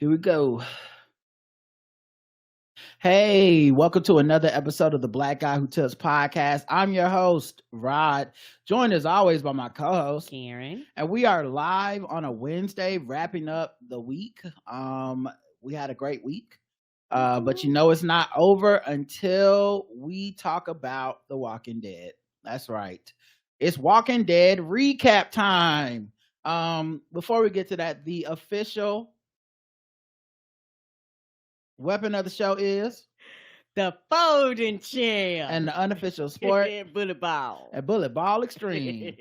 Here we go. Hey, welcome to another episode of the Black Guy Who Tips podcast. I'm your host, Rod, joined as always by my co-host, Karen. And we are live on a Wednesday, wrapping up the week. We had a great week, but you know it's not over until we talk about The Walking Dead. That's right. It's Walking Dead recap time. Before we get to that, the official weapon of the show is the folding chair, and the unofficial sport bullet ball at Bullet Ball Extreme.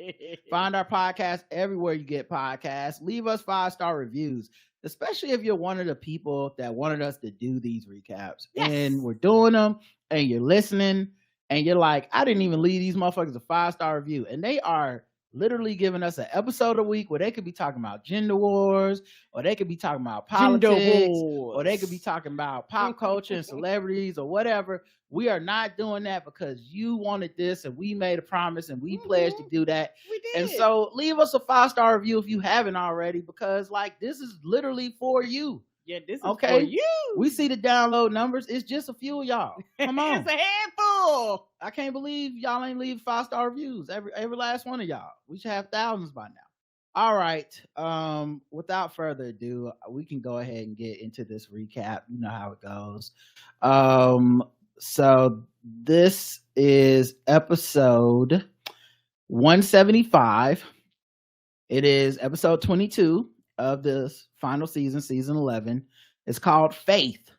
Find our podcast everywhere you get podcasts. Leave us 5-star reviews, especially if you're one of the people that wanted us to do these recaps. Yes. And we're doing them, and you're listening, and you're like, I didn't even leave these motherfuckers a 5-star review, and they are literally giving us an episode a week where they could be talking about gender wars, or they could be talking about politics, or they could be talking about pop culture and celebrities or whatever. We are not doing that because you wanted this and we made a promise and we pledged to do that. We did. And so leave us a 5-star review if you haven't already, because like this is literally for you. Yeah, this is for you. We see the download numbers. It's just a few of y'all. Come on. It's a handful. I can't believe y'all ain't leave 5-star reviews. Every last one of y'all. We should have thousands by now. All right. Without further ado, we can go ahead and get into this recap. You know how it goes. So this is episode 175. It is episode 22 of this final season, season 11. It's called Faith.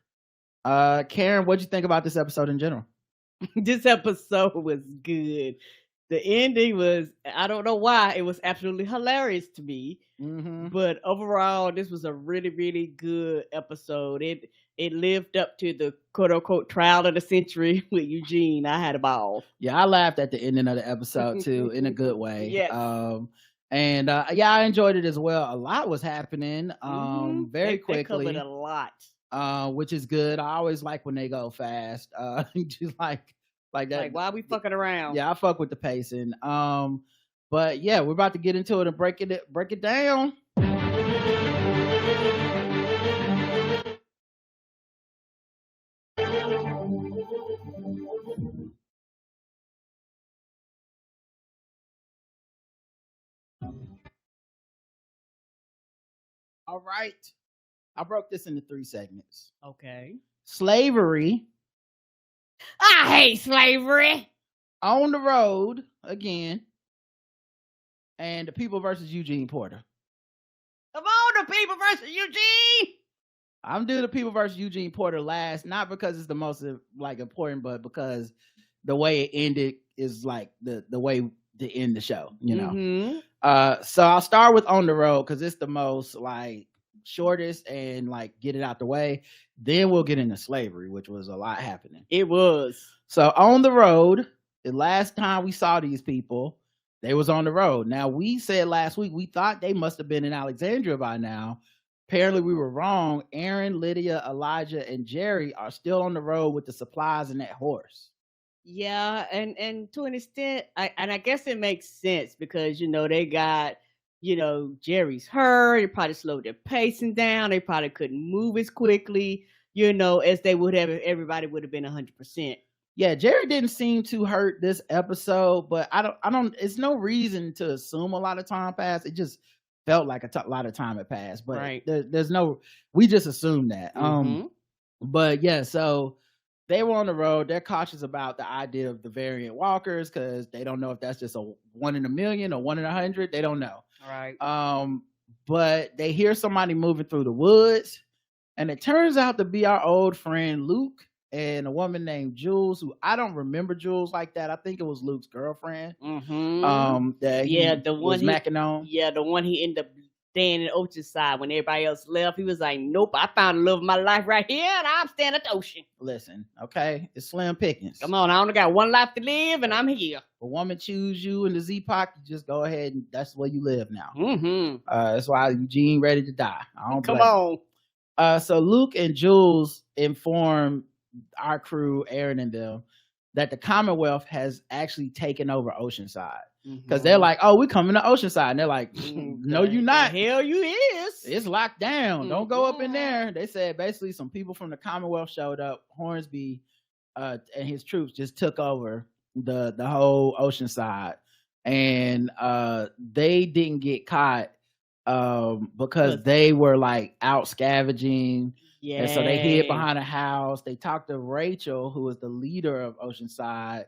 Karen, what'd you think about this episode in general? This episode was good. The ending was, I don't know why, it was absolutely hilarious to me. Mm-hmm. But overall, this was a really, really good episode. It lived up to the quote-unquote trial of the century with Eugene. I had a ball. Yeah, I laughed at the ending of the episode too, in a good way. Yes. Yeah, I enjoyed it as well. A lot was happening very quickly. They covered a lot. Which is good. I always like when they go fast. Just like that. Like, why are we fucking around? Yeah, I fuck with the pacing. But yeah, we're about to get into it and break it down. All right. I broke this into 3 segments. Okay. Slavery. I hate slavery. On the road again. And the people versus Eugene Porter. Come on, the people versus Eugene. I'm doing the people versus Eugene Porter last, not because it's the most like important, but because the way it ended is like the way to end the show, you know. Mm-hmm. So I'll start with On the Road because it's the most like shortest and like get it out the way. Then we'll get into slavery, which was a lot happening. It was. So On the Road, the last time we saw these people, they was on the road. Now we said last week we thought they must have been in Alexandria by now. Apparently we were wrong. Aaron, Lydia, Elijah, and Jerry are still on the road with the supplies and that horse. Yeah, and to an extent, I guess it makes sense because they got Jerry's hurt. They probably slowed their pacing down. They probably couldn't move as quickly, as they would have if everybody would have been 100%. Yeah, Jerry didn't seem too hurt this episode, but I don't. It's no reason to assume a lot of time passed. It just felt like a lot of time had passed, but right. there's no. We just assumed that. Mm-hmm. But yeah, so they were on the road. They're cautious about the idea of the variant walkers because they don't know if that's just a 1 in a million or 1 in 100. They don't know. Right. But they hear somebody moving through the woods, and it turns out to be our old friend Luke and a woman named Jules, who I don't remember Jules like that. I think it was Luke's girlfriend. Mm-hmm. That he was macking on. Yeah, the one he ended up staying in the ocean side when everybody else left. He was like, nope, I found the love of my life right here, and I'm staying at the ocean. Listen, okay, it's slim pickings. Come on, I only got one life to live, and I'm here. If a woman choose you in the Z-Pac, you just go ahead and that's where you live now. Mm-hmm. That's why Eugene ready to die. Come on. So Luke and Jules inform our crew, Aaron and them, that the Commonwealth has actually taken over Oceanside. because they're like, oh, we coming to Oceanside. And they're like, no, you not. The hell you is. It's locked down. Don't go up in there. They said basically some people from the Commonwealth showed up. Hornsby and his troops just took over the whole Oceanside, and they didn't get caught because they were like out scavenging. Yeah. And so they hid behind a house. They talked to Rachel, who was the leader of Oceanside,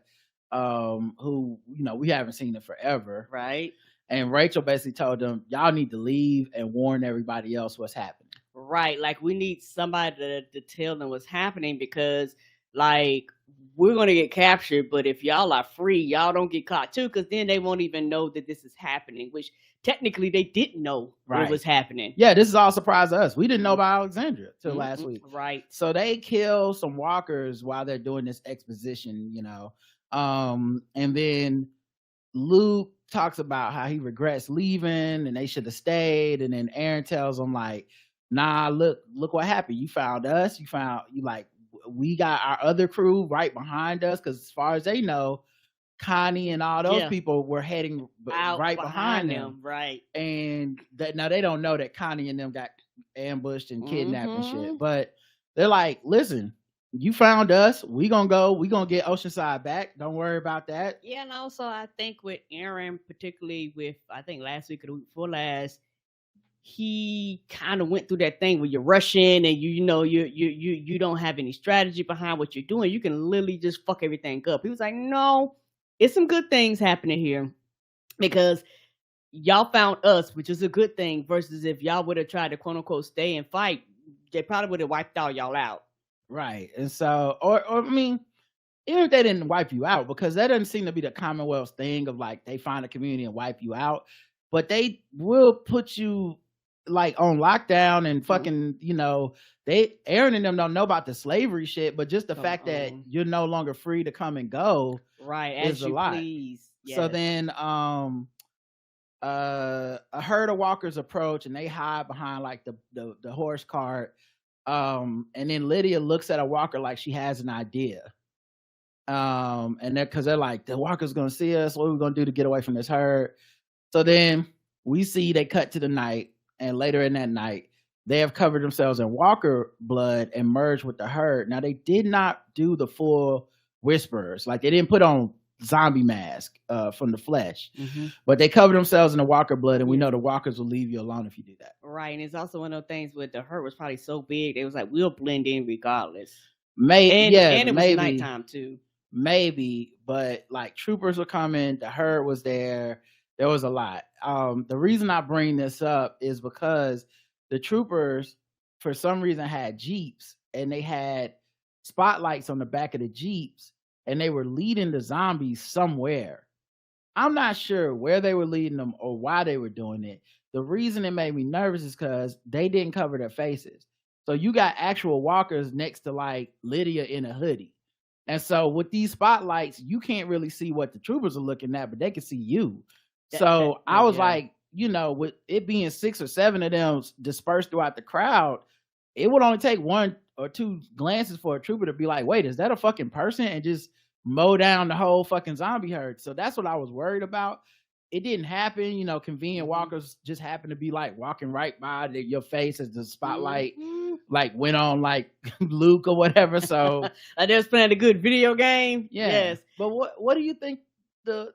who, you know, we haven't seen in forever. Right. And Rachel basically told them, y'all need to leave and warn everybody else what's happening. Right. Like, we need somebody to tell them what's happening, because, like, we're going to get captured, but if y'all are free, y'all don't get caught too, because then they won't even know that this is happening, which technically they didn't know what was happening. Yeah, this is all surprise to us. We didn't know about Alexandria till last week. Right. So they kill some walkers while they're doing this exposition, you know. And then Luke talks about how he regrets leaving and they should have stayed. And then Aaron tells him, like, nah, look what happened. You found us. We got our other crew right behind us, because as far as they know, Connie and all those people were heading out right behind them. Right. And now they don't know that Connie and them got ambushed and kidnapped and shit. But they're like, listen, you found us. We gonna get Oceanside back. Don't worry about that. Yeah, and also I think with Aaron, particularly with, I think last week or the week before last, he kind of went through that thing where you're rushing and you don't have any strategy behind what you're doing. You can literally just fuck everything up. He was like, no, it's some good things happening here, because y'all found us, which is a good thing, versus if y'all would have tried to quote unquote stay and fight, they probably would have wiped all y'all out. Right. And so, or I mean, even if they didn't wipe you out, because that doesn't seem to be the Commonwealth's thing of like they find a community and wipe you out, but they will put you like on lockdown and fucking, you know, Aaron and them don't know about the slavery shit, but just the fact that you're no longer free to come and go, right, is as you a lot. Please. Yes. So then a herd of walkers approach and they hide behind like the horse cart, and then Lydia looks at a walker like she has an idea, and they're like, the walker's gonna see us, what are we gonna do to get away from this herd? So then we see they cut to the night, and later in that night, they have covered themselves in walker blood and merged with the herd. Now, they did not do the full whisperers. Like, they didn't put on zombie mask from the flesh, but they covered themselves in the walker blood, and we know the walkers will leave you alone if you do that. Right, and it's also one of those things where the herd was probably so big, they was like, we'll blend in regardless. And it was nighttime, too. Maybe, but, like, troopers were coming, the herd was there. There was a lot. The reason I bring this up is because the troopers, for some reason, had Jeeps, and they had spotlights on the back of the Jeeps, and they were leading the zombies somewhere. I'm not sure where they were leading them or why they were doing it. The reason it made me nervous is because they didn't cover their faces. So you got actual walkers next to like Lydia in a hoodie. And so with these spotlights, you can't really see what the troopers are looking at, but they can see you. So I was like, you know, with it being 6 or 7 of them dispersed throughout the crowd, it would only take 1 or 2 glances for a trooper to be like, wait, is that a fucking person? And just mow down the whole fucking zombie herd. So that's what I was worried about. It didn't happen. You know, convenient walkers just happened to be like walking right by your face as the spotlight like went on like Luke or whatever. So they was playing a good video game. Yeah. Yes. But what do you think the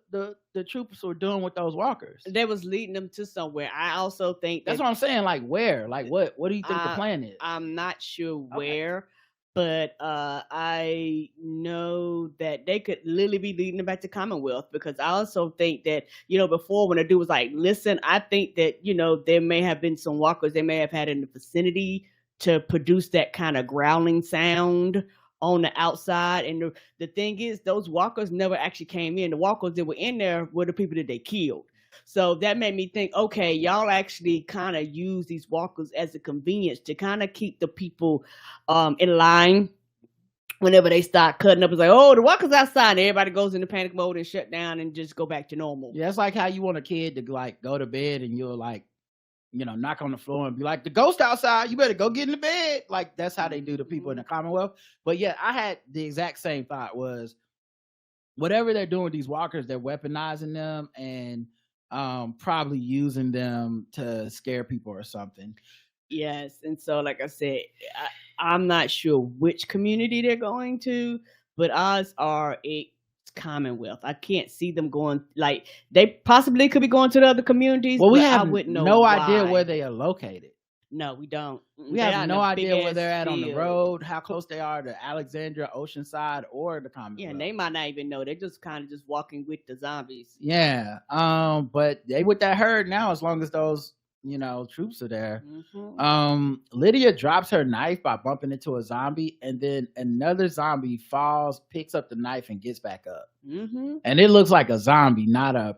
troopers were doing with those walkers? They was leading them to somewhere. I also think that's what I'm saying. Like where? Like what do you think the plan is? I'm not sure where, but I know that they could literally be leading them back to Commonwealth, because I also think that, you know, before when a dude was like, listen, I think that, you know, there may have been some walkers they may have had in the vicinity to produce that kind of growling sound on the outside. And the thing is, those walkers never actually came in. The walkers that were in there were the people that they killed. So that made me think, okay, y'all actually kind of use these walkers as a convenience to kind of keep the people in line. Whenever they start cutting up, it's like, oh, the walkers outside, and everybody goes into panic mode and shut down and just go back to normal. Yeah, it's like how you want a kid to like go to bed and you'll like, you know, knock on the floor and be like, the ghost outside, you better go get in the bed. Like that's how they do the people in the Commonwealth. But yeah, I had the exact same thought was, whatever they're doing with these walkers, they're weaponizing them and probably using them to scare people or something. Yes, and so like I said, I'm not sure which community they're going to, but odds are it's Commonwealth. I can't see them going, like, they possibly could be going to the other communities. Well, we but I have wouldn't know no idea why. where they are located. No, we don't. We They're out have in no a idea where big-ass they're at on the field. road, how close they are to Alexandria, Oceanside, or the Commonwealth. Yeah, and they might not even know. They're just kind of just walking with the zombies. Yeah. But they with that herd now, as long as those, troops are there. Mm-hmm. Lydia drops her knife by bumping into a zombie, and then another zombie falls, picks up the knife, and gets back up. Mm-hmm. And it looks like a zombie, not a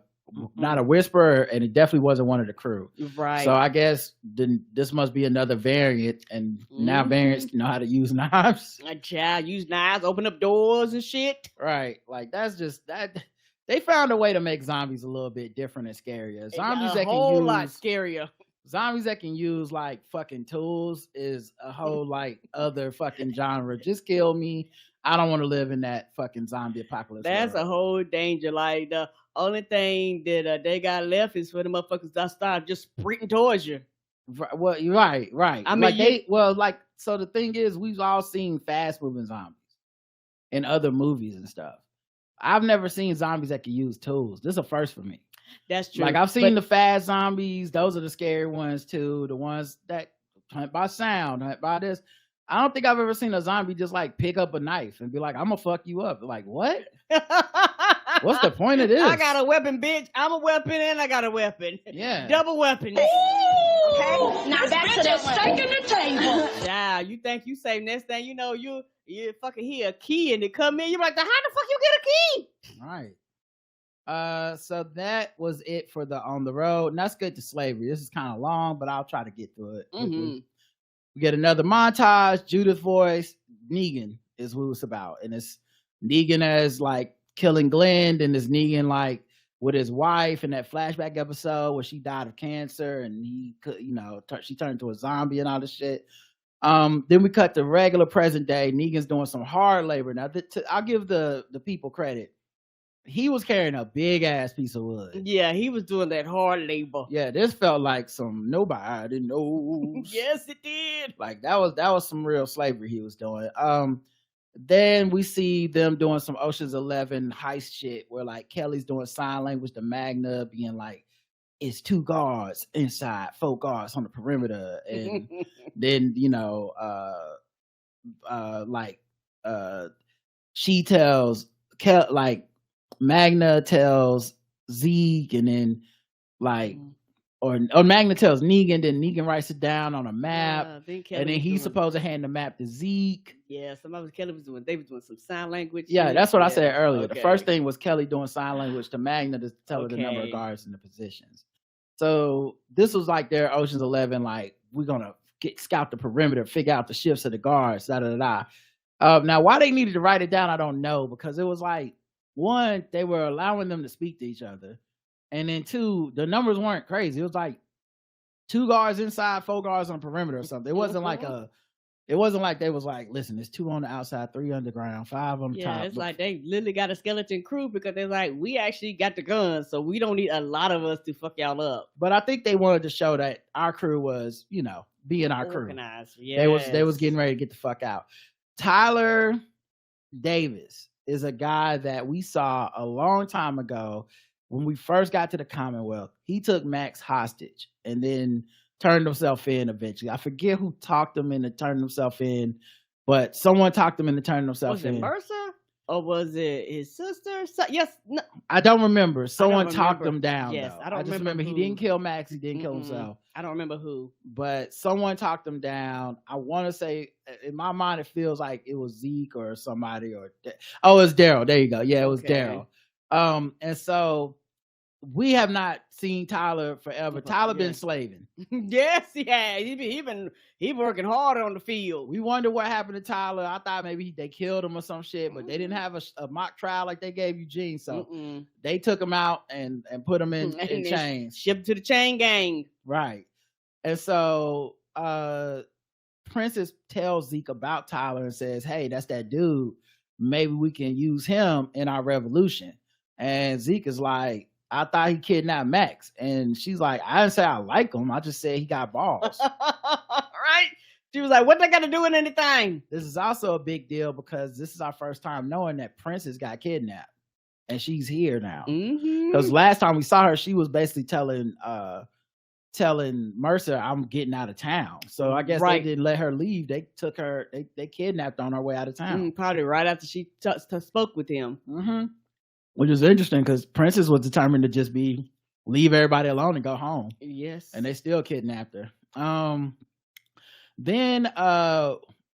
whisperer, and it definitely wasn't one of the crew. Right. So I guess this must be another variant, and now variants know how to use knives. A child use knives, open up doors and shit. Right. Like that's just that. They found a way to make zombies a little bit different and scarier. Zombies that can use a lot scarier. Zombies that can use like fucking tools is a whole like other fucking genre. Just kill me. I don't want to live in that fucking zombie apocalypse. That's world. a whole danger. Like the only thing that they got left is for the motherfuckers that start just sprinting towards you. Well, you're right. I mean, like so the thing is, we've all seen fast moving zombies in other movies and stuff. I've never seen zombies that can use tools. This is a first for me. That's true. Like I've seen the fast zombies. Those are the scary ones too. The ones that hunt by sound, hunt by this. I don't think I've ever seen a zombie just like pick up a knife and be like, "I'm gonna fuck you up." Like what? What's the point of this? I got a weapon, bitch. I'm a weapon and I got a weapon. Yeah. Double weapon. Okay. Now back to the steak in the table. Yeah, you think you say next thing you know, you fucking hear a key and it come in. You're like, how the fuck you get a key? Right. So that was it for the On the Road. And that's good to slavery. This is kind of long, but I'll try to get through it. Mm-hmm. We get another montage. Judith's voice. Negan is what it's about. And it's Negan as like killing Glenn. And it's Negan like with his wife in that flashback episode where she died of cancer and he could, she turned into a zombie and all this shit. Then we cut to regular present day. Negan's doing some hard labor. Now, I'll give the people credit. He was carrying a big ass piece of wood. Yeah, he was doing that hard labor. Yeah, this felt like some nobody knows. Yes, it did. Like that was some real slavery he was doing. Then we see them doing some Ocean's 11 heist shit where like Kelly's doing sign language to Magna, being like, it's 2 guards inside, 4 guards on the perimeter. And then, she tells Magna tells Zeke, and then or Magna tells Negan, then Negan writes it down on a map, and then he's supposed to hand the map to Zeke. Yeah, Kelly was doing some sign language. Yeah, that's what I said earlier. Okay. The first thing was Kelly doing sign language to Magna to tell her the number of guards and the positions. So this was like their Ocean's 11, like we're gonna scout the perimeter, figure out the shifts of the guards, Now, why they needed to write it down, I don't know, because it was like, one, they were allowing them to speak to each other, and then 2, the numbers weren't crazy. It was like 2 guards inside, 4 guards on the perimeter or something. It wasn't like they was like, listen, there's 2 on the outside, 3 underground, 5 on the top. Yeah, it's like they literally got a skeleton crew because they're like, we actually got the guns, so we don't need a lot of us to fuck y'all up. But I think they wanted to show that our crew was, being our crew. Yes. They was getting ready to get the fuck out. Tyler Davis is a guy that we saw a long time ago when we first got to the Commonwealth. He took Max hostage and then turned himself in eventually. I forget who talked him into turning himself in, but someone talked him into turning himself in. Was it Mercer? Or was it his sister? Yes. No. I don't remember. Someone talked him down. Yes, though. I don't remember he didn't kill Max. He didn't kill himself. I don't remember who. But someone talked him down. I want to say, in my mind, it feels like it was Zeke or somebody. It's Daryl. There you go. Yeah, it was Daryl. And so we have not seen Tyler forever. Tyler been slaving. Yes, he has. He working hard on the field. We wonder what happened to Tyler. I thought maybe they killed him or some shit, but they didn't have a mock trial like they gave Eugene. So they took him out and put him in chains. Shipped to the chain gang. Right. And so Princess tells Zeke about Tyler and says, hey, that's that dude. maybe we can use him in our revolution. And Zeke is like, I thought he kidnapped Max. And she's like, I didn't say I like him. I just said he got balls. Right? She was like, what they got to do with anything? This is also a big deal because this is our first time knowing that Princess got kidnapped. And she's here now. Because last time we saw her, she was basically telling Mercer, I'm getting out of town. So I guess they didn't let her leave. They took her, they kidnapped on her way out of town. Probably right after she spoke with him. Which is interesting because Princess was determined to just leave everybody alone and go home. Yes. And they still kidnapped her. Then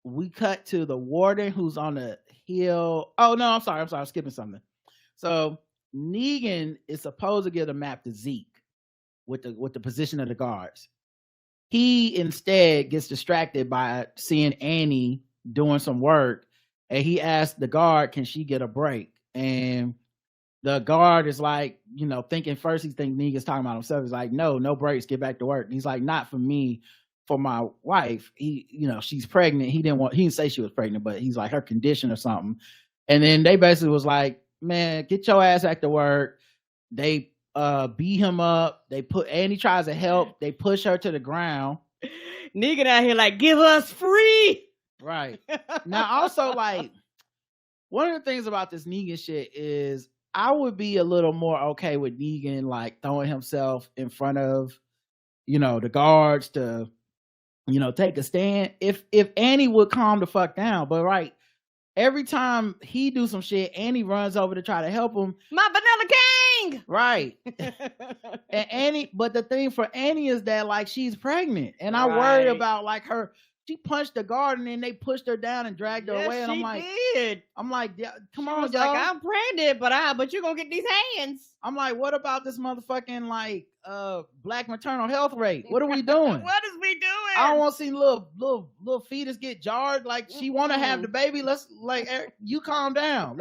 we cut to the warden who's on the hill. Oh no, I'm sorry, I'm skipping something. So Negan is supposed to get a map to Zeke with the position of the guards. He instead gets distracted by seeing Annie doing some work, and he asks the guard, can she get a break? And the guard is like, thinking first he thinks Negan's talking about himself. He's like, no breaks, get back to work. And he's like, not for me, for my wife. She's pregnant. He didn't say she was pregnant, but he's like her condition or something. And then they basically was like, man, get your ass back to work. They beat him up. Annie tries to help. They push her to the ground. Negan out here like, give us free. Right. Now also, like, one of the things about this Negan shit is I would be a little more okay with Negan like throwing himself in front of, the guards to, take a stand. If Annie would calm the fuck down, but right, every time he do some shit, Annie runs over to try to help him. My Vanilla King! Right. And Annie, but the thing for Annie is that like she's pregnant. And I worry about like she punched the guard and then they pushed her down and dragged her away. And I'm like, come on, y'all. Like, I'm pregnant, but you're gonna get these hands. I'm like, what about this motherfucking like black maternal health rate? What are we doing? What is we doing? I don't want to see little fetus get jarred. Like she want to have the baby. Let's you calm down.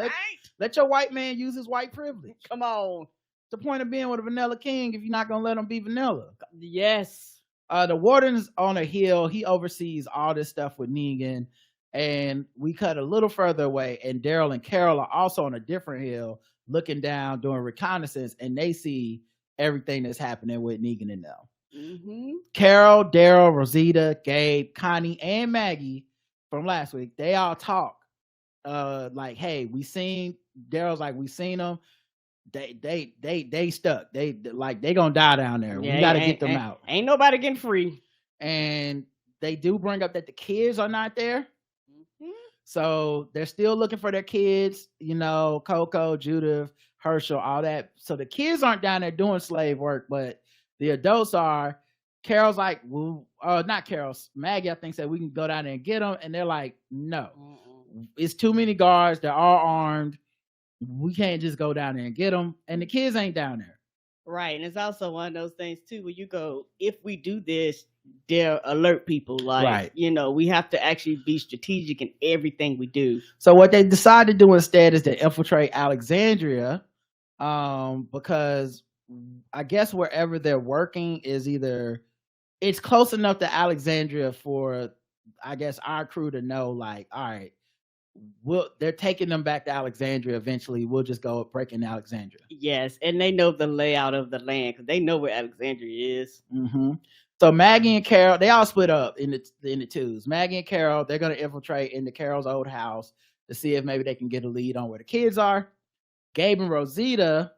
Let your white man use his white privilege. Come on. The point of being with a Vanilla King if you're not gonna let him be vanilla. Yes. The warden's on a hill. He oversees all this stuff with Negan. And we cut a little further away, and Daryl and Carol are also on a different hill looking down, doing reconnaissance, and they see everything that's happening with Negan and them. Carol, Daryl, Rosita, Gabe, Connie, and Maggie from last week, they all talk. Like, hey, Daryl's like, we seen them. They stuck. They gonna die down there. We gotta get them out. Ain't nobody getting free. And they do bring up that the kids are not there. So they're still looking for their kids, Coco, Judith, Herschel, all that. So the kids aren't down there doing slave work, but the adults are. Carol's like, well, not Carol, Maggie, I think said we can go down there and get them. And they're like, no, it's too many guards. They're all armed. We can't just go down there and get them. And the kids ain't down there. Right. And it's also one of those things too, where you go, if we do this, they'll alert people. Like, we have to actually be strategic in everything we do. So what they decide to do instead is to infiltrate Alexandria, because I guess wherever they're working is it's close enough to Alexandria for, I guess, our crew to know, like, all right, they're taking them back to Alexandria eventually. We'll just go break into Alexandria. Yes, and they know the layout of the land because they know where Alexandria is. So Maggie and Carol, they all split up in the twos. Maggie and Carol, they're going to infiltrate into Carol's old house to see if maybe they can get a lead on where the kids are. Gabe and Rosita,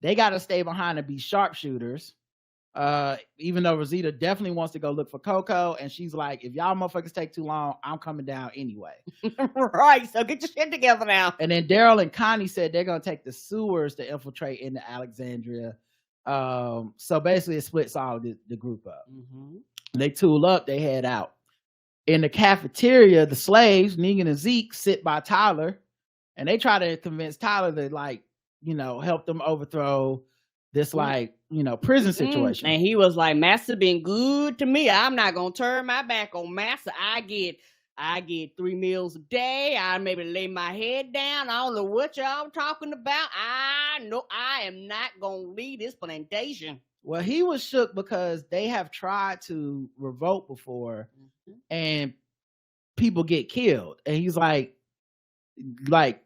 they got to stay behind and be sharpshooters. Even though Rosita definitely wants to go look for Coco, and she's like, if y'all motherfuckers take too long, I'm coming down anyway. Right, so get your shit together now. And then Daryl and Connie said they're gonna take the sewers to infiltrate into Alexandria. So basically it splits all the group up. They tool up, they head out. In the cafeteria, the slaves, Negan and Zeke, sit by Tyler, and they try to convince Tyler to help them overthrow this prison situation. And he was like, Master been good to me. I'm not gonna turn my back on Master. I get 3 meals a day. I maybe lay my head down. I don't know what y'all talking about. I know I am not gonna leave this plantation. Well, he was shook because they have tried to revolt before and people get killed. And he's like, like,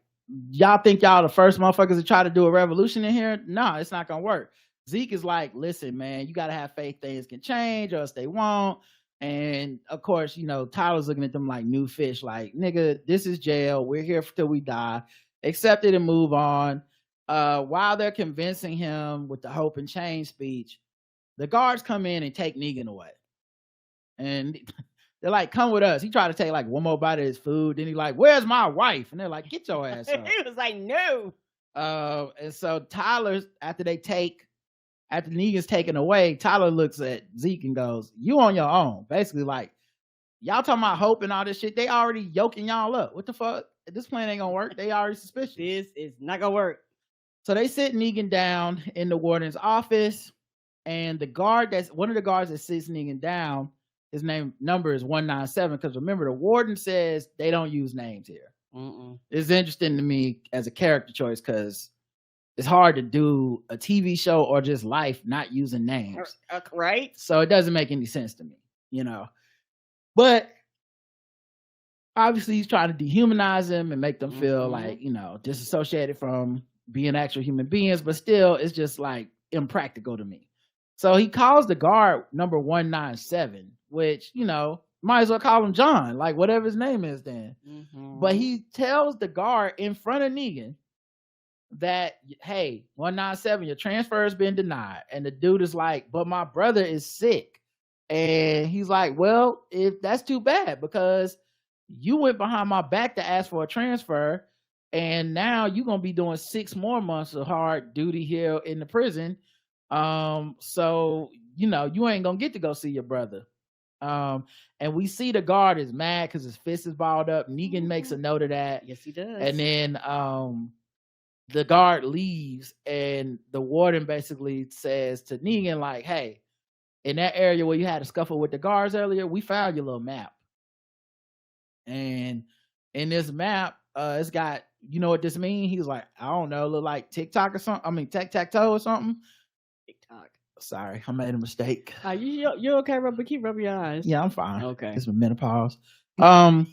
y'all think y'all the first motherfuckers to try to do a revolution in here? No, it's not gonna work. Zeke is like, listen, man, you gotta have faith things can change or else they won't. And of course, you know, Tyler's looking at them like new fish, like, nigga, this is jail. We're here till we die. Accept it and move on. While they're convincing him with the hope and change speech, the guards come in and take Negan away. And they're like, come with us. He tried to take like one more bite of his food. Then he like, where's my wife? And they're like, get your ass up. He was like, no. And so Tyler, after Negan's taken away, Tyler looks at Zeke and goes, you on your own. Basically like, y'all talking about hope and all this shit. They already yoking y'all up. What the fuck? This plan ain't gonna work. They already suspicious. This is not gonna work. So they sit Negan down in the warden's office, and one of the guards that sits Negan down, his number is 197, because remember, the warden says they don't use names here. It's interesting to me as a character choice because it's hard to do a TV show or just life not using names. Right? So it doesn't make any sense to me, you know. But obviously he's trying to dehumanize them and make them feel like, you know, disassociated from being actual human beings, but still it's just like impractical to me. So he calls the guard number 197, which, you know, might as well call him John, like whatever his name is then. But he tells the guard in front of Negan that, hey, 197, your transfer has been denied. And the dude is like, but my brother is sick. And he's like, well, if that's too bad, because you went behind my back to ask for a transfer, and now you're gonna be doing 6 more months of hard duty here in the prison. So you know you ain't gonna get to go see your brother. And we see the guard is mad because his fist is balled up. Negan makes a note of that. Yes, he does. And then the guard leaves, and the warden basically says to Negan, like, hey, in that area where you had a scuffle with the guards earlier, we found your little map. And in this map, it's got, you know what this means? He's like, I don't know, look like TikTok or something. I mean, tic-tac-toe or something. TikTok. Sorry, I made a mistake. You're okay, Robert? Keep rubbing your eyes. Yeah, I'm fine. Okay. It's menopause. You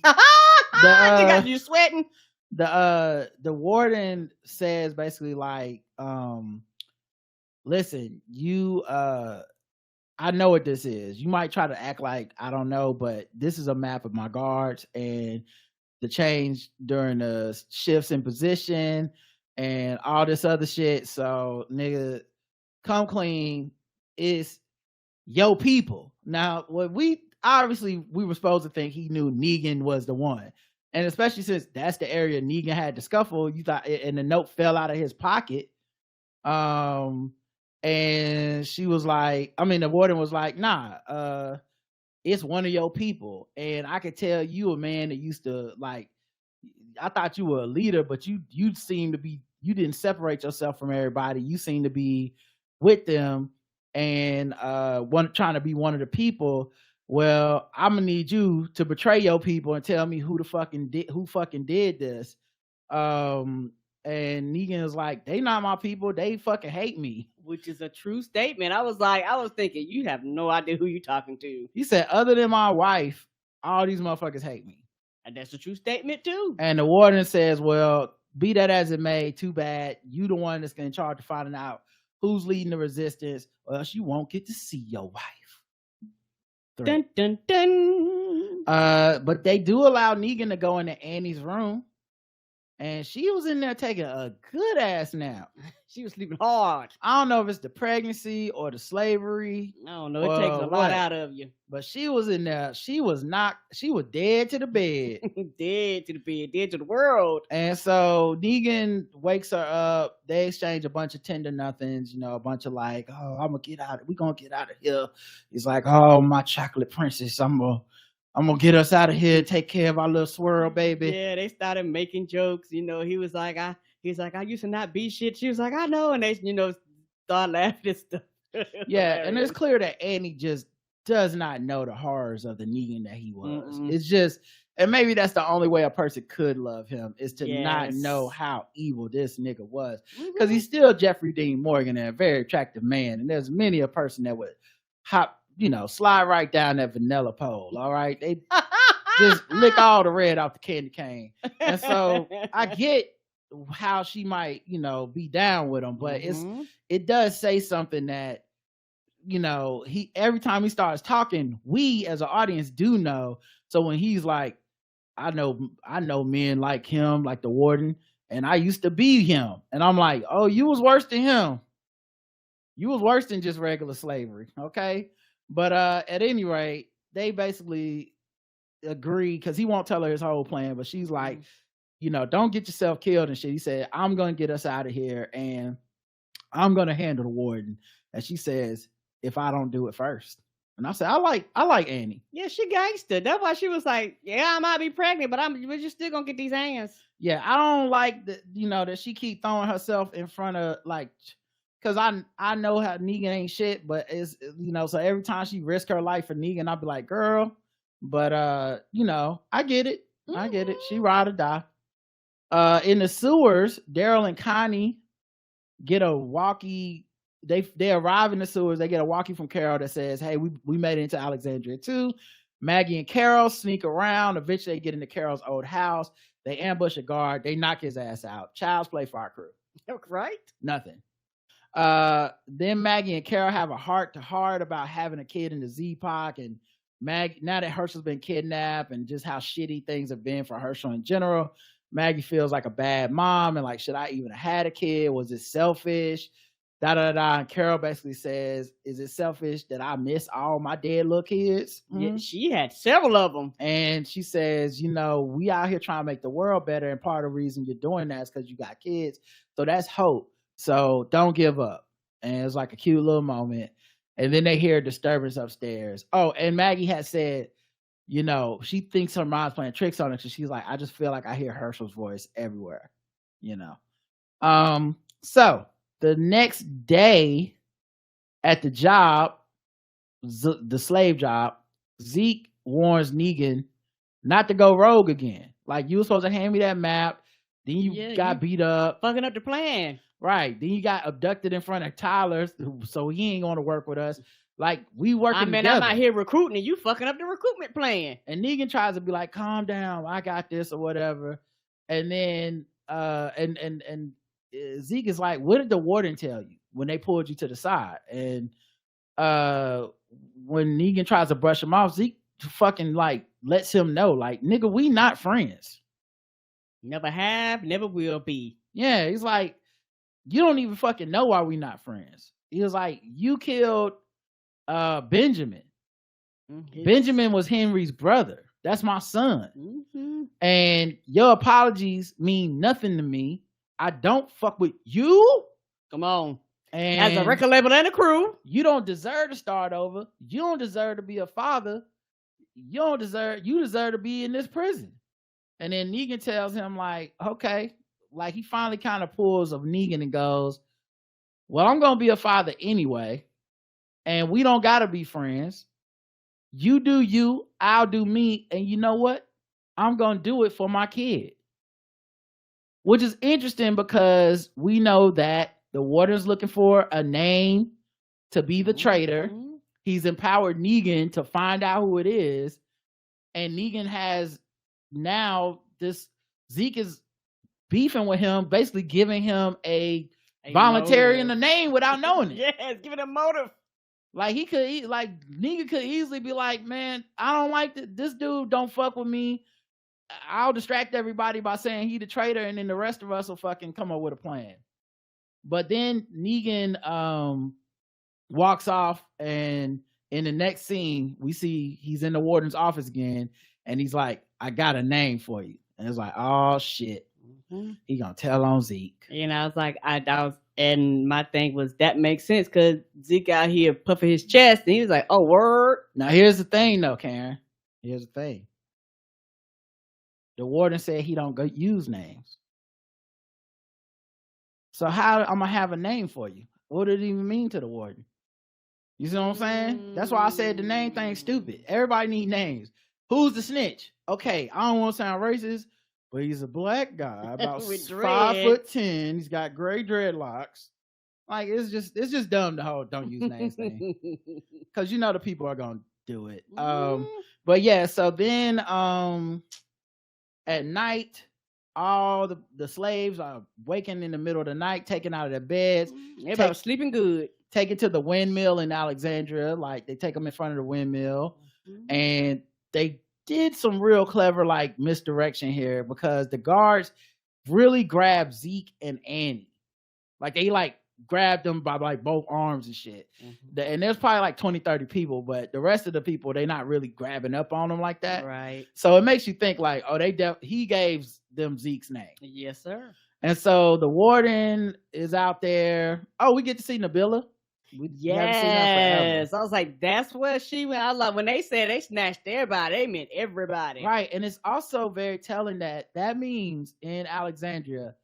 got you sweating. The warden says basically like, listen, you I know what this is. You might try to act like I don't know, but this is a map of my guards and the change during the shifts in position and all this other shit. So nigga, come clean. It's yo people. Now, what we were supposed to think he knew Negan was the one. And especially since that's the area Negan had the scuffle, you thought, and the note fell out of his pocket. And she was like, I mean, the warden was like, nah, it's one of your people. And I could tell you a man that used to like, I thought you were a leader, but you seem to be, you didn't separate yourself from everybody. You seem to be with them and trying to be one of the people. Well, I'm gonna need you to betray your people and tell me who fucking did this. And Negan is like, they not my people, they fucking hate me. Which is a true statement. I was thinking, you have no idea who you're talking to. He said, other than my wife, all these motherfuckers hate me. And that's a true statement too. And the warden says, well, be that as it may, too bad. You the one that's in charge of finding out who's leading the resistance, or else you won't get to see your wife. Dun, dun, dun. But they do allow Negan to go into Annie's room. And she was in there taking a good ass nap. She was sleeping hard. I don't know if it's the pregnancy or the slavery. I don't know. It takes a lot out of you. But she was in there. She was dead to the bed. Dead to the bed. Dead to the world. And so Negan wakes her up. They exchange a bunch of tender nothings, you know, a bunch of like, oh, we're going to get out of here. He's like, oh, my chocolate princess, I'm gonna get us out of here and take care of our little swirl, baby. Yeah, they started making jokes. You know, he was like, I used to not be shit. She was like, I know. And they, you know, start laughing and stuff. Yeah, and it's clear that Annie just does not know the horrors of the Negan that he was. It's just, and maybe that's the only way a person could love him, is to not know how evil this nigga was. Because he's still Jeffrey Dean Morgan and a very attractive man. And there's many a person that would slide right down that vanilla pole. All right. just lick all the red off the candy cane. And so I get how she might, be down with him, but it does say something that, he every time he starts talking, we as an audience do know. So when he's like, I know men like him, like the warden, and I used to be him. And I'm like, oh, you was worse than him. You was worse than just regular slavery. Okay. But at any rate, they basically agree because he won't tell her his whole plan, but she's like, don't get yourself killed and shit. He said, I'm going to get us out of here and I'm going to handle the warden. And she says, if I don't do it first. And I said, I like Annie. Yeah, she gangster. That's why she was like, yeah, I might be pregnant, but we're just still going to get these hands. Yeah, I don't like that, that she keep throwing herself in front of, like, because I know how Negan ain't shit, but it's, so every time she risk her life for Negan, I'll be like, girl, but, I get it. I get it. She ride or die. In the sewers, Daryl and Connie get a walkie. They arrive in the sewers. They get a walkie from Carol that says, hey, we made it into Alexandria too. Maggie and Carol sneak around. Eventually they get into Carol's old house. They ambush a guard. They knock his ass out. Child's play for our crew. Right? Nothing. Then Maggie and Carol have a heart-to-heart about having a kid in the Z-Poc, and now that Herschel's been kidnapped and just how shitty things have been for Herschel in general, Maggie feels like a bad mom and like, should I even have had a kid? Was it selfish? And Carol basically says, is it selfish that I miss all my dead little kids? Yeah, she had several of them. And she says, we out here trying to make the world better, and part of the reason you're doing that is because you got kids. So that's hope. So don't give up. And it's like a cute little moment. And then they hear a disturbance upstairs. Oh, and Maggie had said, she thinks her mom's playing tricks on her. So she's like, I just feel like I hear Herschel's voice everywhere, So the next day at the job, the slave job, Zeke warns Negan not to go rogue again. Like, you were supposed to hand me that map. Then you got beat up. Fucking up the plan. Right. Then you got abducted in front of Tyler, so he ain't going to work with us. Like, we working together. I'm out here recruiting and you fucking up the recruitment plan. And Negan tries to be like, calm down, I got this or whatever. And then Zeke is like, what did the warden tell you when they pulled you to the side? And when Negan tries to brush him off, Zeke fucking like lets him know, like, nigga, we not friends. Never have, never will be. Yeah, he's like, you don't even fucking know why we not friends. He was like, you killed Benjamin. Mm-hmm. Benjamin was Henry's brother. That's my son. Mm-hmm. And your apologies mean nothing to me. I don't fuck with you. Come on. And as a record label and a crew, you don't deserve to start over. You don't deserve to be a father. You deserve to be in this prison. And then Negan tells him, like, okay, like, he finally kind of pulls of Negan and goes, well, I'm going to be a father anyway. And we don't got to be friends. You do you, I'll do me. And you know what? I'm going to do it for my kid. Which is interesting because we know that the warden's looking for a name to be the traitor. Mm-hmm. He's empowered Negan to find out who it is. And Negan has now this, Zeke is beefing with him, basically giving him a voluntary in the name without knowing it. Yes, giving him motive. Like, Negan could easily be like, man, I don't like this dude, don't fuck with me. I'll distract everybody by saying he the traitor, and then the rest of us will fucking come up with a plan. But then Negan walks off, and in the next scene, we see he's in the warden's office again, and he's like, I got a name for you. And it's like, oh shit. Mm-hmm. He gonna tell on Zeke. I was like, and my thing was, that makes sense because Zeke out here puffing his chest, and he was like, oh, word. Now here's the thing though, Karen. Here's the thing. The warden said he don't go use names. So how I'm gonna have a name for you? What did it even mean to the warden? You see what I'm saying? That's why I said the name thing's stupid. Everybody need names. Who's the snitch? Okay, I don't want to sound racist, but he's a black guy, about 5'10". He's got gray dreadlocks. Like, it's just dumb the whole don't use names thing. Because the people are gonna do it. Mm. But yeah, so then at night, all the slaves are waking in the middle of the night, taken out of their beds, Everybody was sleeping good. taken to the windmill in Alexandria. Like they take them in front of the windmill, and they did some real clever like misdirection here because the guards really grabbed Zeke and Annie. Like they like grabbed them by like both arms and shit. And there's probably like 20, 30 people, but the rest of the people, they're not really grabbing up on them like that. Right. So it makes you think like, oh, he gave them Zeke's name. Yes, sir. And so the warden is out there. Oh, we get to see Nabila. Yes. I was like, that's where she went. I was like, when they said they snatched everybody, they meant everybody. Right. And it's also very telling that means in Alexandria,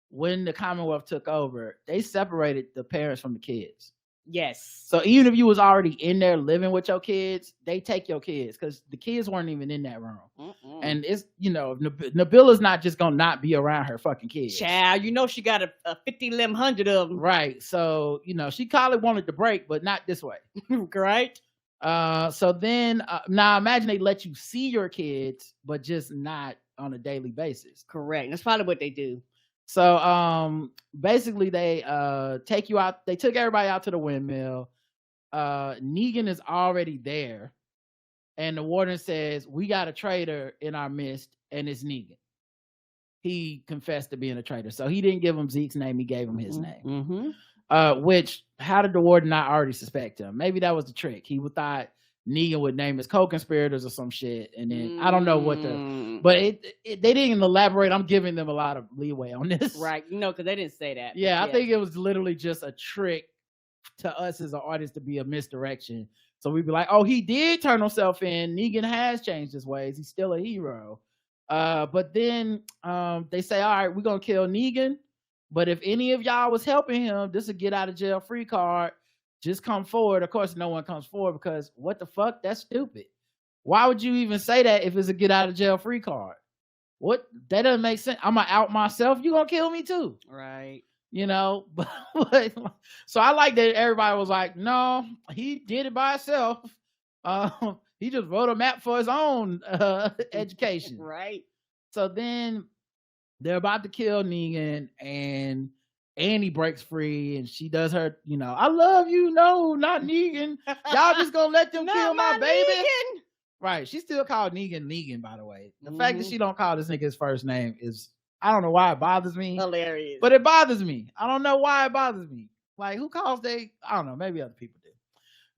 when the Commonwealth took over, they separated the parents from the kids. Yes. So even if you was already in there living with your kids, they take your kids because the kids weren't even in that room. And it's, Nabila's not just gonna not be around her fucking kids. Child, she got a 1,500 of them. Right. So, she probably wanted to break, but not this way. Right. So then now imagine they let you see your kids, but just not on a daily basis. Correct. That's probably what they do. So basically they take you out, they took everybody out to the windmill. Negan is already there, and the warden says, we got a traitor in our midst, and it's Negan. He confessed to being a traitor, so he didn't give him Zeke's name, he gave him his name. Which, how did the warden not already suspect him? Maybe that was the trick. He thought Negan would name his co-conspirators or some shit, and then I don't know what but they didn't elaborate. I'm giving them a lot of leeway on this, right? Because they didn't say that. Yeah, I think it was literally just a trick to us as an artist to be a misdirection. So we'd be like, oh, he did turn himself in. Negan has changed his ways. He's still a hero. But then they say, all right, we're gonna kill Negan. But if any of y'all was helping him, this is a get out of jail free card. Just come forward. Of course, no one comes forward because what the fuck? That's stupid. Why would you even say that if it's a get out of jail free card? What? That doesn't make sense. I'm gonna out myself. You gonna kill me too, right? But so I like that everybody was like, no, he did it by himself. He just wrote a map for his own education, right? So then they're about to kill Negan, and Annie breaks free, and she does her, I love you. No, not Negan. Y'all just gonna let them kill my baby? Negan. Right. She still called Negan, by the way. The fact that she don't call this nigga's first name is, I don't know why it bothers me. Hilarious. But it bothers me. I don't know why it bothers me. Like, who calls I don't know. Maybe other people do.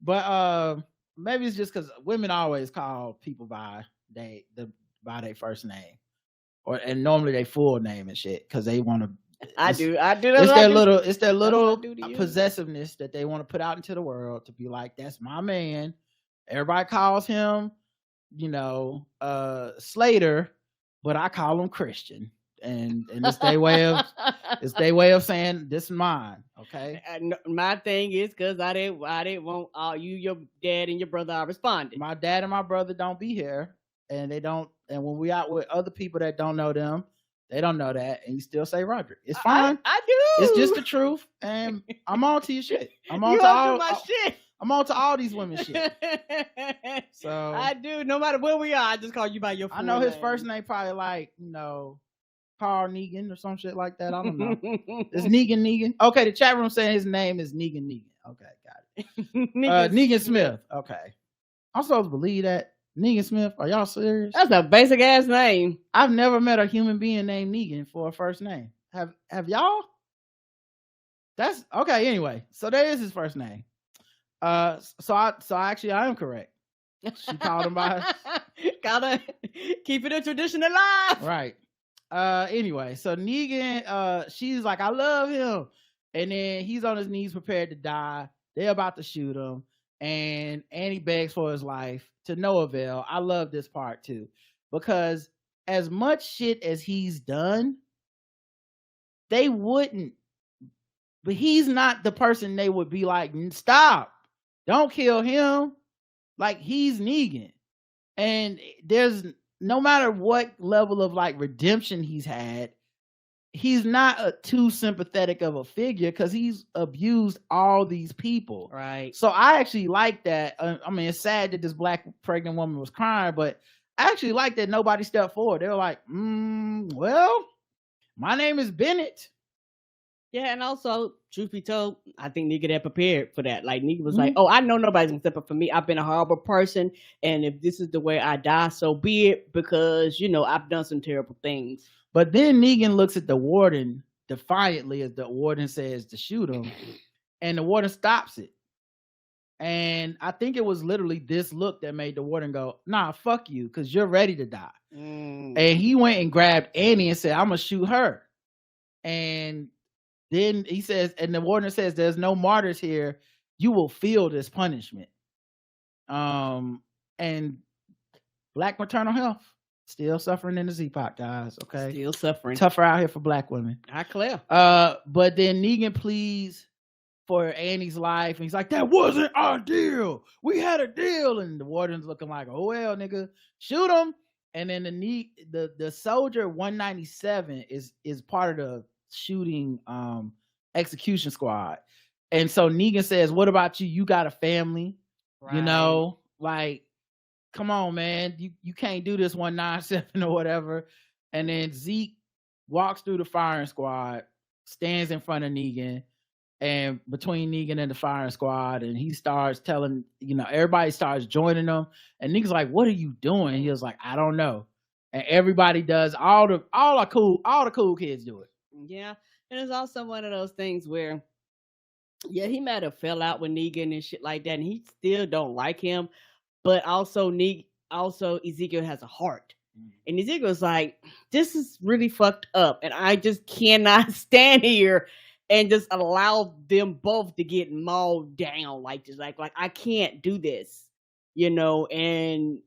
But maybe it's just because women always call people by their first name. And normally they full name and shit because they want to. I do. It's their little possessiveness that they want to put out into the world to be like, that's my man. Everybody calls him, Slater, but I call him Christian, and it's their way of saying this is mine. Okay. My thing is because I didn't want you, your dad, and your brother are responding. My dad and my brother don't be here, and they don't. And when we out with other people that don't know them, they don't know that, and you still say Roderick. It's fine. I do. It's just the truth, and I'm on to your shit. I'm on shit. I'm on to all these women's shit. So I do. No matter where we are, I just call you by your full name. I know his first name probably like Carl Negan or some shit like that. I don't know. It's Negan. Okay, the chat room saying his name is Negan. Okay, got it. Negan Smith. Okay, I'm supposed to believe that. Negan Smith, are y'all serious? That's a basic ass name. I've never met a human being named Negan for a first name. Have y'all? That's okay. Anyway, so there is his first name. So actually I am correct. She called him by. Gotta keep it a tradition alive. Right. Anyway, so Negan, she's like, I love him, and then he's on his knees prepared to die. They're about to shoot him, and Annie begs for his life to no avail. I love this part too, because as much shit as he's done, they wouldn't, but he's not the person they would be like, stop, don't kill him. Like, he's Negan, and there's no matter what level of like redemption he's had, he's not too sympathetic of a figure because he's abused all these people. Right. So I actually like that. I mean, it's sad that this black pregnant woman was crying, but I actually like that nobody stepped forward. They were like, well, my name is Bennett. Yeah, and also, truth be told, I think nigga that prepared for that. Like, nigga was like, oh, I know nobody's gonna step up for me. I've been a horrible person, and if this is the way I die, so be it, because, you know, I've done some terrible things. But then Negan looks at the warden defiantly as the warden says to shoot him, and the warden stops it. And I think it was literally this look that made the warden go, nah, fuck you, because you're ready to die. And he went and grabbed Annie and said, I'm gonna shoot her. And then he says, and the warden says, there's no martyrs here. You will feel this punishment. And black maternal health still suffering in the Z-Pot, guys. Okay. Still suffering. Tougher out here for black women. I clear. But then Negan pleads for Annie's life. And he's like, that wasn't our deal. We had a deal. And the warden's looking like, oh, well, nigga, shoot him. And then the soldier 197 is part of the shooting execution squad. And so Negan says, what about you? You got a family, you know, like, come on, man, you can't do this 197 or whatever. And then Zeke walks through the firing squad, stands in front of Negan, and between Negan and the firing squad, and he starts telling, you know, everybody starts joining them, and Negan's like, what are you doing? He was like, I don't know. And everybody does, all the cool kids do it. Yeah, and it's also one of those things where, yeah, he might have fell out with Negan and shit like that, and he still don't like him. But also, Ezekiel has a heart, and Ezekiel's like, this is really fucked up, and I just cannot stand here and just allow them both to get mauled down like this. Like I can't do this, you know. And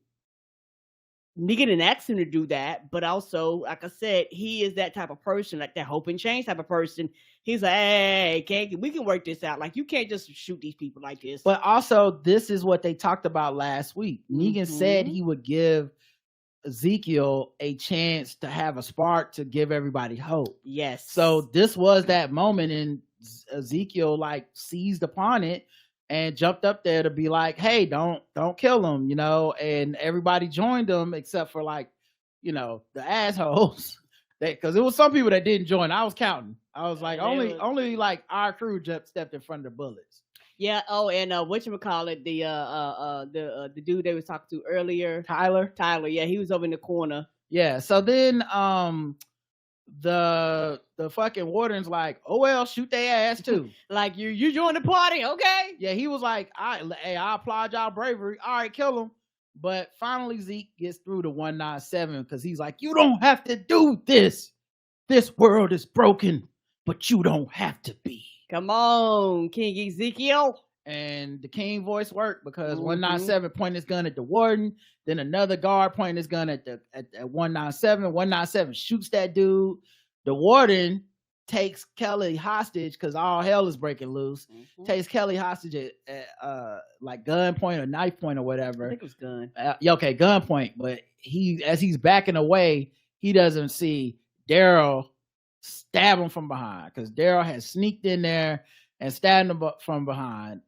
Negan didn't ask him to do that, but also, like I said, he is that type of person, like that hope and change type of person. He's like, hey, we can work this out. Like, you can't just shoot these people like this. But also, this is what they talked about last week. Negan said he would give Ezekiel a chance to have a spark to give everybody hope. Yes. So this was that moment, and Ezekiel like seized upon it and jumped up there to be like, hey, don't kill him, you know. And everybody joined him except for, like, you know, the assholes. Because it was some people that didn't join. I was counting. I was like, only like our crew stepped in front of the bullets. Yeah. Oh, and whatchamacallit, the dude they was talking to earlier, Tyler. Yeah, he was over in the corner. Yeah. So then the fucking warden's like, oh well, shoot their ass too. Like, you joined the party, okay? Yeah, he was like, I applaud y'all bravery. All right, kill him. But finally Zeke gets through to 197 because he's like, you don't have to do this. This world is broken, but you don't have to be. Come on, King Ezekiel. And the King voice worked because 197 pointed his gun at the warden. Then another guard pointed his gun at 197. 197 shoots that dude. The warden takes Kelly hostage because all hell is breaking loose. Takes Kelly hostage at like gunpoint or knife point or whatever. I think it was gun. Okay, gunpoint. But as he's backing away, he doesn't see Daryl stab him from behind because Daryl has sneaked in there and stabbed him from behind.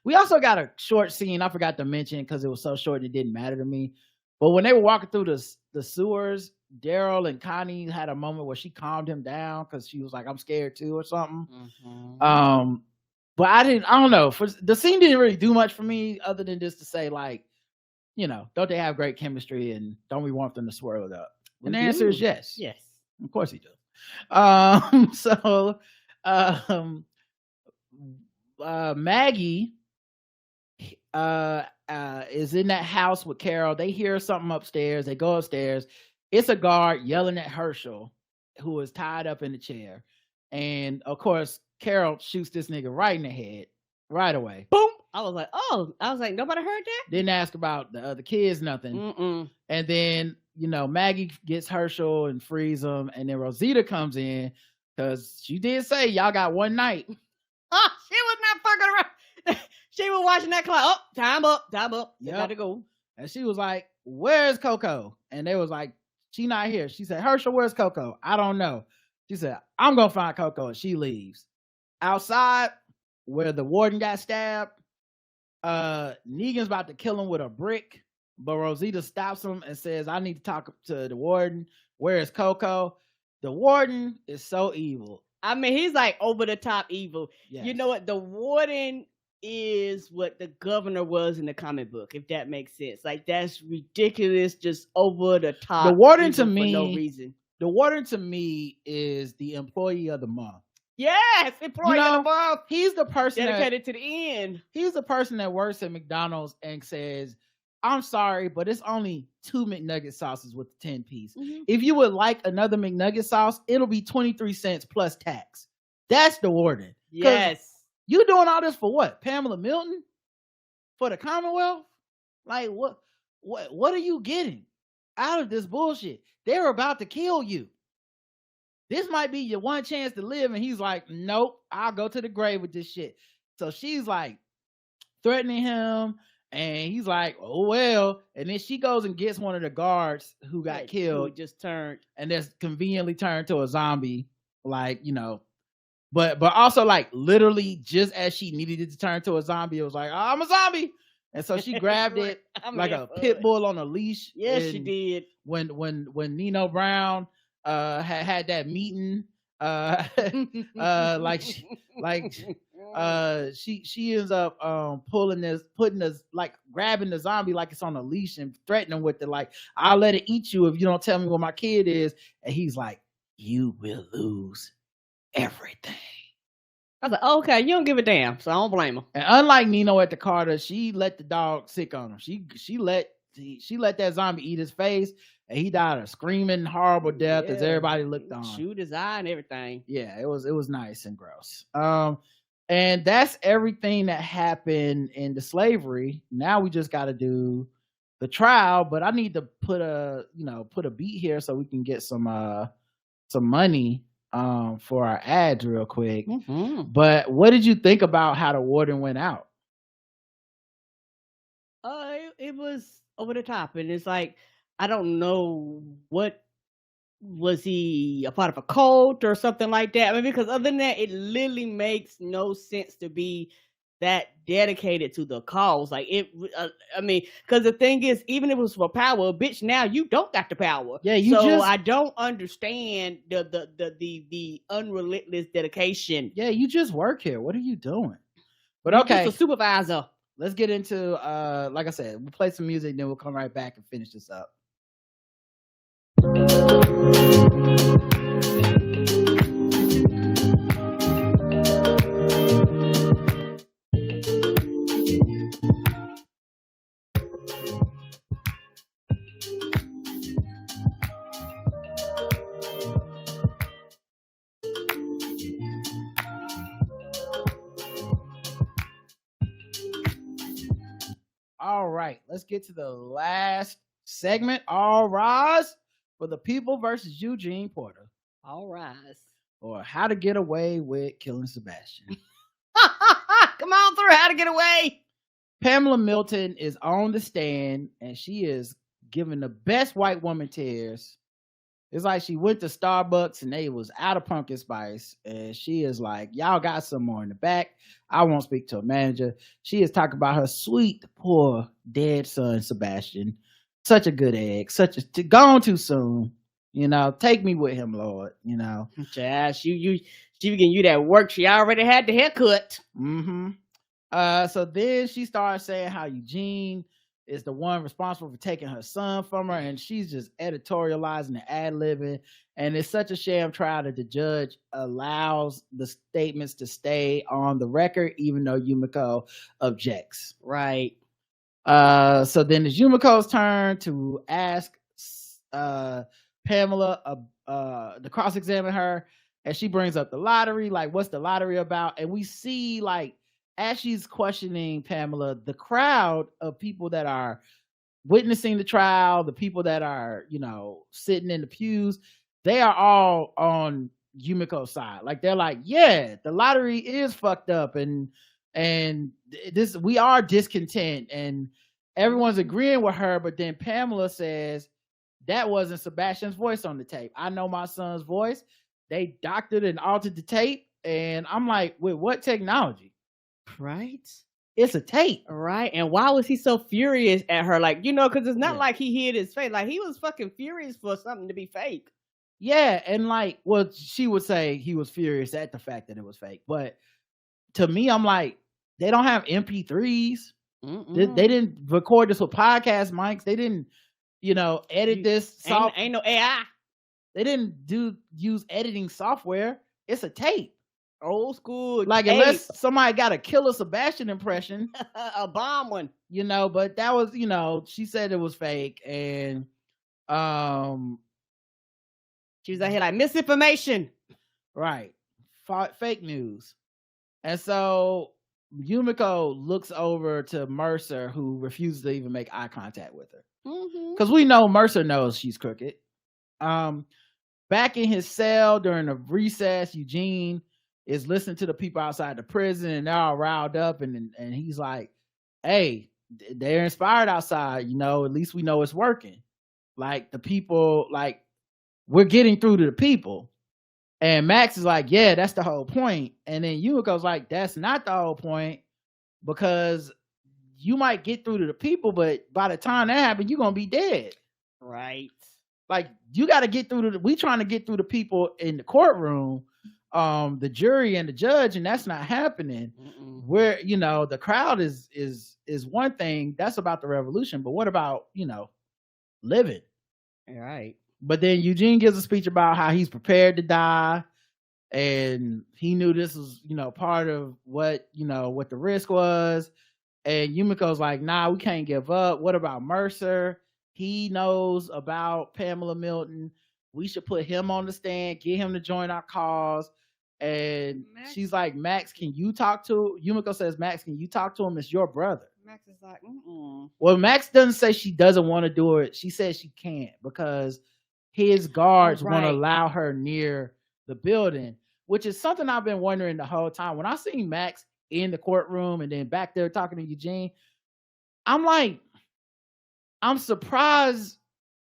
We also got a short scene I forgot to mention because it was so short it didn't matter to me. But when they were walking through the sewers, Daryl and Connie had a moment where she calmed him down because she was like, I'm scared too or something. But I don't know. The scene didn't really do much for me other than just to say, like, you know, don't they have great chemistry and don't we want them to swirl it up? And the answer is yes. Yes. Of course he does. Maggie is in that house with Carol. They hear something upstairs. They go upstairs. It's a guard yelling at Herschel, who is tied up in the chair. And of course, Carol shoots this nigga right in the head right away. Boom. I was like, nobody heard that? Didn't ask about the other kids, nothing. And then, you know, Maggie gets Herschel and frees him. And then Rosita comes in because she did say, y'all got one night. Oh, she was not fucking around. She was watching that clock. Oh, time up. You gotta go. And she was like, where's Coco? And they was like, she not here. She said, Herschel, where's Coco? I don't know. She said, I'm gonna find Coco, and she leaves. Outside, where the warden got stabbed, Negan's about to kill him with a brick, but Rosita stops him and says, I need to talk to the warden. Where is Coco? The warden is so evil. I mean, he's like over the top evil. Yes. You know what? The warden is what the governor was in the comic book, if that makes sense. Like, that's ridiculous, just over the top. The warden to me, for no reason. The warden to me is the employee of the month. Yes, employee of the month. He's the person dedicated to the end. He's the person that works at McDonald's and says, I'm sorry, but it's only 2 McNugget sauces with the 10-piece. Mm-hmm. If you would like another McNugget sauce, it'll be 23 cents plus tax. That's the warden. Yes. You doing all this for what? Pamela Milton? For the Commonwealth? Like, what are you getting out of this bullshit? They're about to kill you. This might be your one chance to live. And he's like, nope, I'll go to the grave with this shit. So she's like threatening him. And he's like, oh, well. And then she goes and gets one of the guards who got killed. Who just turned. And that's conveniently turned to a zombie. Like, you know. But also, like, literally just as she needed it to turn to a zombie, it was like, oh, I'm a zombie. And so she grabbed it like a pit bull on a leash. Yes, she did. When Nino Brown had that meeting, she ends up grabbing the zombie like it's on a leash and threatening with it, like, I'll let it eat you if you don't tell me where my kid is. And he's like, you will lose everything. I was like, okay, you don't give a damn, so I don't blame him. And unlike Nino at the Carter, she let the dog sick on him. She let that zombie eat his face, and he died a screaming horrible death as everybody looked on. Shoot his eye and everything. Yeah, it was nice and gross. And that's everything that happened in the slavery. Now we just got to do the trial, but I need to put a beat here so we can get some money for our ads real quick. Mm-hmm. But what did you think about how the warden went out? It was over the top, and it's like, I don't know, what was he a part of a cult or something like that? I mean, because other than that, it literally makes no sense to be that dedicated to the cause. Like, I mean, because the thing is, even if it was for power, bitch, now you don't got the power. Yeah, I don't understand the unrelentless dedication. Yeah, you just work here. What are you doing? But okay, just a supervisor. Let's get into like I said, we'll play some music, then we'll come right back and finish this up. All right, let's get to the last segment. All rise for the people versus Eugene Porter. All rise. Or How to Get Away with Killing Sebastian. Come on through, How to Get Away. Pamela Milton is on the stand, and she is giving the best white woman tears. It's like she went to Starbucks and they was out of pumpkin spice, and she is like, y'all got some more in the back. I won't speak to a manager. She is talking about her sweet, poor, dead son, Sebastian. Such a good egg. Gone too soon. You know, take me with him, Lord. You know. Yeah, she giving you that work. She already had the haircut. Mm-hmm. So then she started saying how Eugene is the one responsible for taking her son from her, and she's just editorializing and ad-libbing, and it's such a sham trial that the judge allows the statements to stay on the record, even though Yumiko objects. Right. So then it's Yumiko's turn to ask Pamela to cross-examine her, and she brings up the lottery, like, what's the lottery about? And we see, like, as she's questioning Pamela, the crowd of people that are witnessing the trial, the people that are, you know, sitting in the pews, they are all on Yumiko's side. Like, they're like, yeah, the lottery is fucked up, and this, we are discontent, and everyone's agreeing with her. But then Pamela says, that wasn't Sebastian's voice on the tape. I know my son's voice. they doctored and altered the tape, and I'm like, with what technology? Right. It's a tape. Right. And why was he so furious at her? Like, because it's not Yeah. like he hid his face. Like, he was fucking furious for something to be fake. Yeah, and like, well, she would say he was furious at the fact that it was fake, but to me, I'm like, they don't have MP3s. They didn't record this with podcast mics. They didn't, edit this. Ain't no AI. They didn't use editing software. It's a tape. Old school. Like, tape. unless somebody got a Killer Sebastian impression. A bomb one. But that was, she said it was fake. And she was out here like, misinformation. Right. Fake news. And so Yumiko looks over to Mercer, who refuses to even make eye contact with her. Because we know Mercer knows she's crooked. Back in his cell during the recess, Eugene is listening to the people outside the prison, and they're all riled up, and he's like, hey, they're inspired outside, at least we know it's working. Like, the people, like, we're getting through to the people. And Max is like, yeah, that's the whole point. And then Yumiko's like, that's not the whole point, because you might get through to the people, but by the time that happens, you're going to be dead. Right. Like, you got to get through we trying to get through the people in the courtroom, the jury and the judge, and that's not happening. Where, the crowd is one thing. That's about the revolution. But what about, living? Right. But then Eugene gives a speech about how he's prepared to die, and he knew this was, part of what the risk was. And Yumiko's like, nah, we can't give up. What about Mercer? He knows about Pamela Milton. We should put him on the stand, get him to join our cause. And she's like, Max, can you talk to Yumiko says, Max, can you talk to him? It's your brother. Max is like, Well, Max doesn't say she doesn't want to do it. She says she can't because his guards won't allow her near the building, which is something I've been wondering the whole time. When I seen Max in the courtroom and then back there talking to Eugene, I'm like, I'm surprised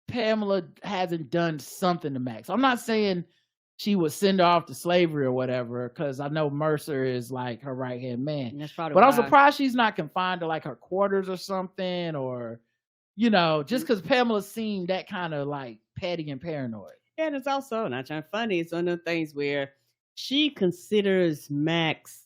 Pamela hasn't done something to Max. I'm not saying she would send her off to slavery or whatever, because I know Mercer is like her right-hand man. That's probably but I'm surprised she's not confined to like her quarters or something, or, just because Pamela seemed that kind of like petty and paranoid. And it's also, not trying to funny, it's one of the things where she considers Max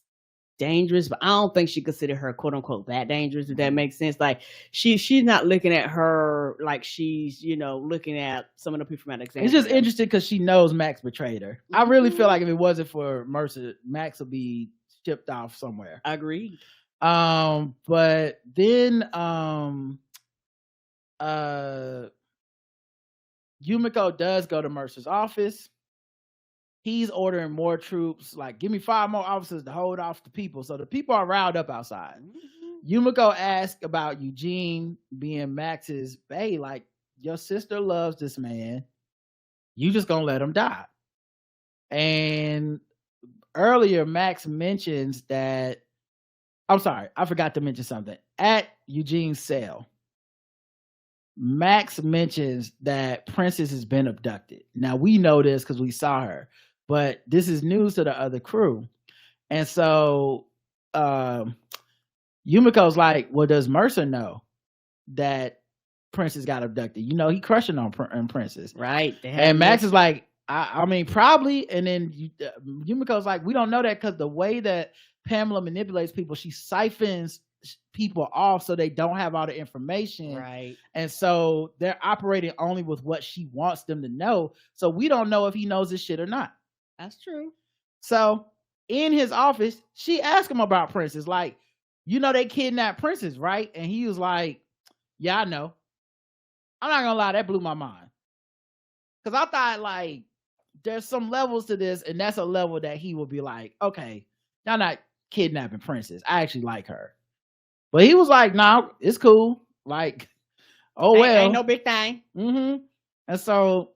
dangerous, but I don't think she considered her quote unquote that dangerous, if that makes sense. Like, she's not looking at her like she's looking at some of the people from Alexandria. It's just interesting because she knows Max betrayed her. I really feel like if it wasn't for Mercer, Max would be shipped off somewhere. Agreed. But then Yumiko does go to Mercer's office. He's ordering more troops, like, give me 5 more officers to hold off the people. So the people are riled up outside. Yumiko asks about Eugene being Max's bae, like, your sister loves this man. You just gonna let him die. And earlier, Max mentions that, I'm sorry, I forgot to mention something. At Eugene's cell, Max mentions that Princess has been abducted. Now, we know this because we saw her, but this is news to the other crew. And so Yumiko's like, well, does Mercer know that Princess got abducted? He crushing on Princess. Right. And Max is like, I mean, probably. And then Yumiko's like, we don't know that because the way that Pamela manipulates people, she siphons people off so they don't have all the information. Right. And so they're operating only with what she wants them to know. So we don't know if he knows this shit or not. That's true. So in his office, she asked him about Princess. Like, they kidnapped Princess, right? And he was like, yeah, I know. I'm not gonna lie, that blew my mind. Because I thought, like, there's some levels to this, and that's a level that he would be like, okay, y'all not kidnapping Princess. I actually like her. But he was like, nah, it's cool. Like, oh, well. Ain't no big thing. And so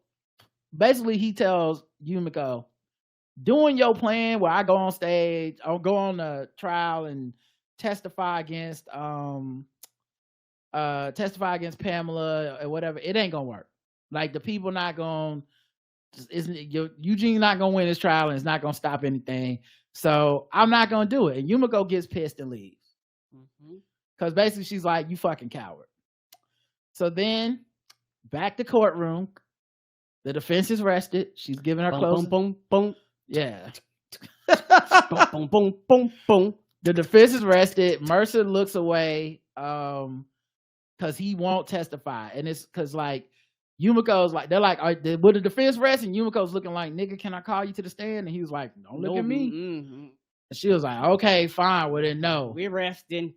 basically he tells Yumiko, doing your plan where I go on stage, I'll go on the trial and testify against Pamela or whatever, it ain't gonna work. Like, the people not gonna Eugene not gonna win his trial, and it's not gonna stop anything. So I'm not gonna do it. And Yumiko gets pissed and leaves. Because basically she's like, you fucking coward. So then back to courtroom. The defense is rested. She's giving her closing. Boom, boom, boom. Yeah. boom, boom, boom, boom, boom. The defense is rested. Mercer looks away because he won't testify. And it's because like Yumiko's like, they're like, will the defense rest? And Yumiko's looking like, nigga, can I call you to the stand? And he was like, don't look at me. And she was like, okay, fine. Well then no. We're resting.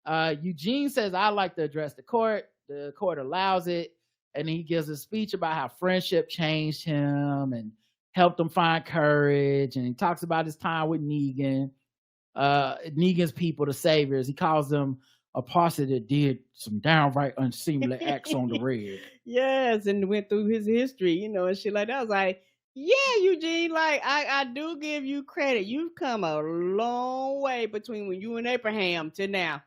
Eugene says, I'd like to address the court. The court allows it. And he gives a speech about how friendship changed him and helped him find courage. And he talks about his time with Negan, Negan's people, the saviors. He calls them a posse that did some downright unseemly acts on the red. Yes, and went through his history, and shit like that. I was like, yeah, Eugene, like, I do give you credit. You've come a long way between when you and Abraham to now.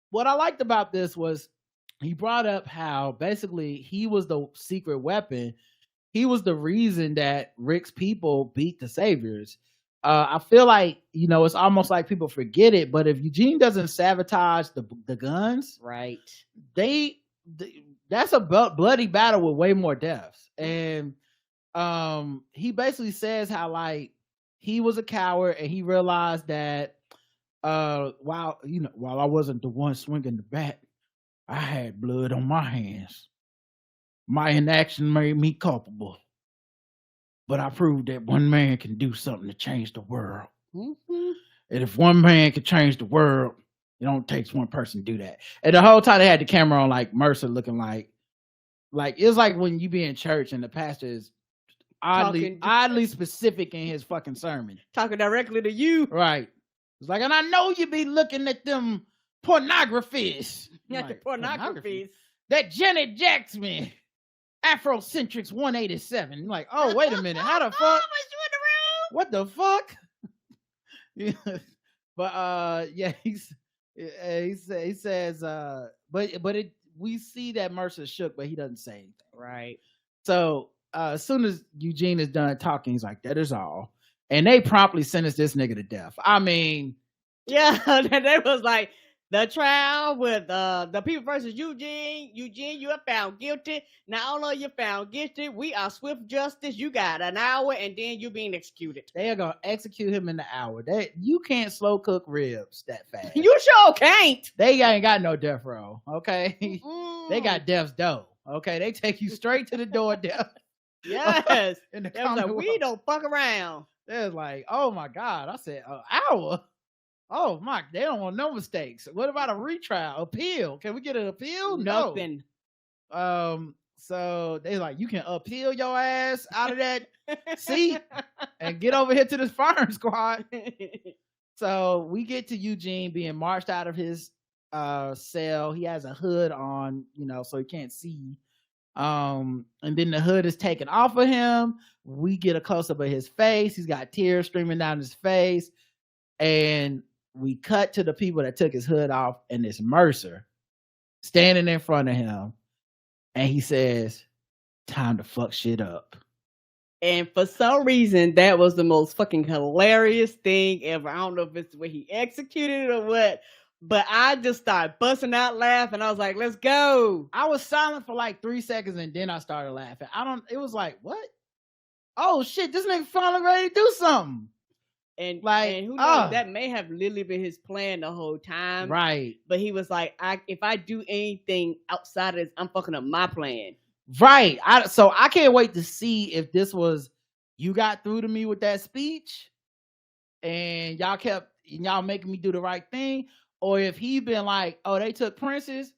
What I liked about this was he brought up how basically he was the secret weapon. He was the reason that Rick's people beat the saviors. I feel like, it's almost like people forget it, but if Eugene doesn't sabotage the guns, right, that's a bloody battle with way more deaths. And he basically says how like he was a coward and he realized that while I wasn't the one swinging the bat, I had blood on my hands. My inaction made me culpable. But I proved that one man can do something to change the world. And if one man can change the world, it only takes one person to do that. And the whole time they had the camera on like Mercer looking like it's like when you be in church and the pastor is oddly specific in his fucking sermon. Talking directly to you. Right. It's like, and I know you be looking at them pornographies. Not like, the pornographies. That Janet Jackson, Afrocentrics 187. Like, oh, wait a minute. How the fuck? What the fuck? Yeah. But yeah, he says we see that Mercer shook, but he doesn't say anything. Right. So as soon as Eugene is done talking, he's like, that is all. And they promptly sentence this nigga to death. I mean, yeah, that was like the trial with the people versus Eugene. Eugene, you are found guilty. Not only are you found guilty, we are swift justice. You got an hour, and then you being executed. They are gonna execute him in the hour. You can't slow cook ribs that fast. You sure can't. They ain't got no death row. Okay, they got death's door. Okay, they take you straight to the door of death. Yes, like, we don't fuck around. They're like, oh my god! I said an hour. Oh my! They don't want no mistakes. What about a retrial, appeal? Can we get an appeal? Nothing. No. So they like, you can appeal your ass out of that seat and get over here to this firing squad. So we get to Eugene being marched out of his cell. He has a hood on, so he can't see. And then the hood is taken off of him. We get a close-up of his face. He's got tears streaming down his face. And we cut to the people that took his hood off, and it's Mercer standing in front of him. And he says, time to fuck shit up. And for some reason, that was the most fucking hilarious thing ever. I don't know if it's the way he executed it or what, but I just started busting out laughing. I was like, let's go. I was silent for like 3 seconds, and then I started laughing. It was like, what? Oh shit, this nigga finally ready to do something. And who knows, that may have literally been his plan the whole time. Right. But he was like, if I do anything outside of this, I'm fucking up my plan. Right. So I can't wait to see if this was, you got through to me with that speech and y'all making me do the right thing. Or if he been like, oh, they took Princess.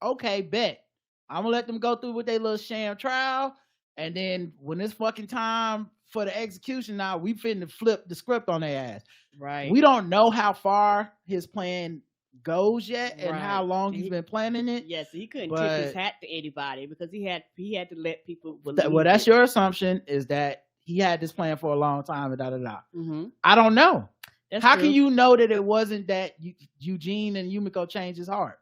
Okay, bet. I'm gonna let them go through with their little sham trial. And then when it's fucking time for the execution, now we finna flip the script on their ass. Right. We don't know how far his plan goes yet and how long he's been planning it. Yes, he couldn't tip his hat to anybody because he had to let people believe. Well, that's your assumption, is that he had this plan for a long time and Mm-hmm. I don't know. That's how true. can you know that it wasn't that Eugene and Yumiko changed his heart?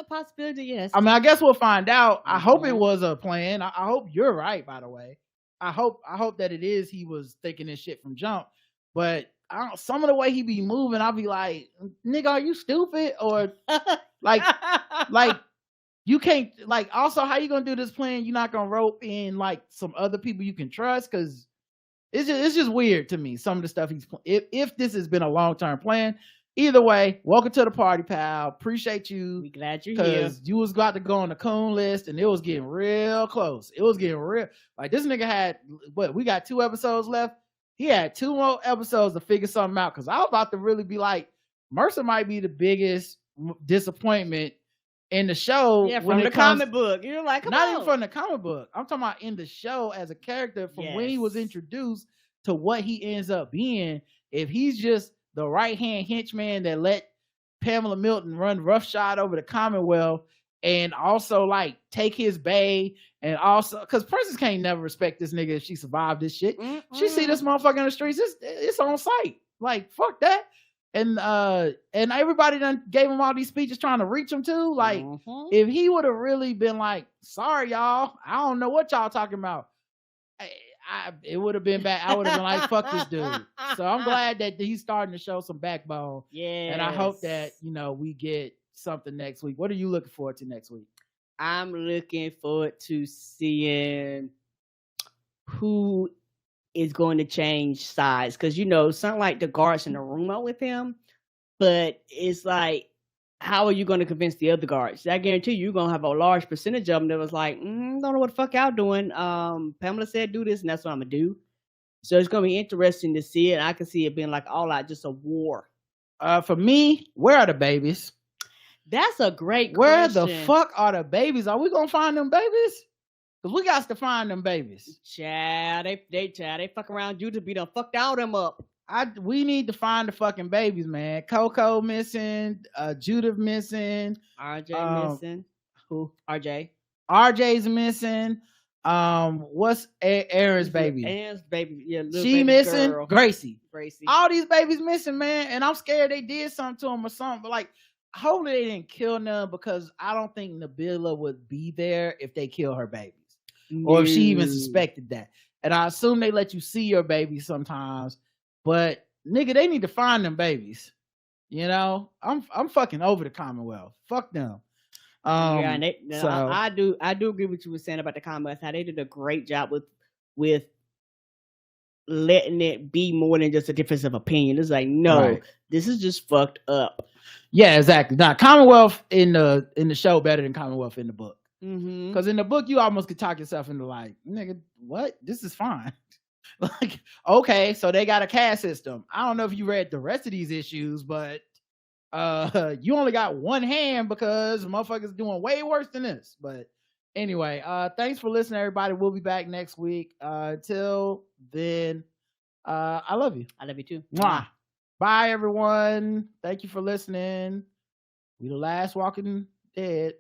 Possibility, yes. I mean, I guess we'll find out. I hope it was a plan. I hope you're right, by the way. I hope that it is he was thinking this shit from jump, but some of the way he be moving, I'll be like, nigga, are you stupid? Or like you can't, like, also how you gonna do this plan? You're not gonna rope in like some other people you can trust, because it's just weird to me, some of the stuff he's if this has been a long-term plan. Either way, welcome to the party, pal. Appreciate you. We glad you're here. Because you was about to go on the coon list and it was getting real close. It was getting real. Like, this nigga had, we got 2 episodes left. He had 2 more episodes to figure something out. Because I was about to really be like, Mercer might be the biggest disappointment in the show. Yeah, from the comic book. You're like, come not on. even from the comic book. I'm talking about in the show as a character, from when he was introduced to what he ends up being. If he's just the right-hand henchman that let Pamela Milton run roughshod over the Commonwealth, and also like take his bae, and also because Princess can't never respect this nigga if she survived this shit. She see this motherfucker in the streets, it's on sight. Like, fuck that. And everybody done gave him all these speeches trying to reach him too. Like, if he would have really been like, sorry y'all, I don't know what y'all talking about, it would have been bad. I would have been like, fuck this dude. So I'm glad that he's starting to show some backbone. Yeah. And I hope that, we get something next week. What are you looking forward to next week? I'm looking forward to seeing who is going to change sides. Because, something like the guards in the room are with him. But it's like, how are you going to convince the other guards? I guarantee you're going to have a large percentage of them that was like, don't know what the fuck y'all doing. Pamela said do this, and that's what I'm going to do. So it's going to be interesting to see it. I can see it being like all out, just a war. For me, where are the babies? That's a great question. Where the fuck are the babies? Are we going to find them babies? Because we got to find them babies. Child, they fuck around you to be done fucked all them up. We need to find the fucking babies, man. Coco missing, Judith missing, RJ missing. Who? RJ's missing. What's Aaron's baby? Aaron's baby, yeah. She baby missing. Girl. Gracie. Gracie. All these babies missing, man, and I'm scared they did something to them or something. But like, hopefully they didn't kill none, because I don't think Nabila would be there if they kill her babies, or if she even suspected that. And I assume they let you see your baby sometimes. But nigga, they need to find them babies. I'm fucking over the Commonwealth. Fuck them. Yeah, and I do agree with what you were saying about the Commonwealth. How they did a great job with letting it be more than just a difference of opinion. It's like, no, this is just fucked up. Yeah, exactly. Now, Commonwealth in the show better than Commonwealth in the book. Because in the book, you almost could talk yourself into like, nigga, what? This is fine. Like, okay, so they got a caste system. I don't know if you read the rest of these issues, but you only got one hand because motherfuckers doing way worse than this. But anyway, thanks for listening, everybody. We'll be back next week. Until then, I love you. I love you too. Mwah. Bye, everyone. Thank you for listening. We the last Walking Dead.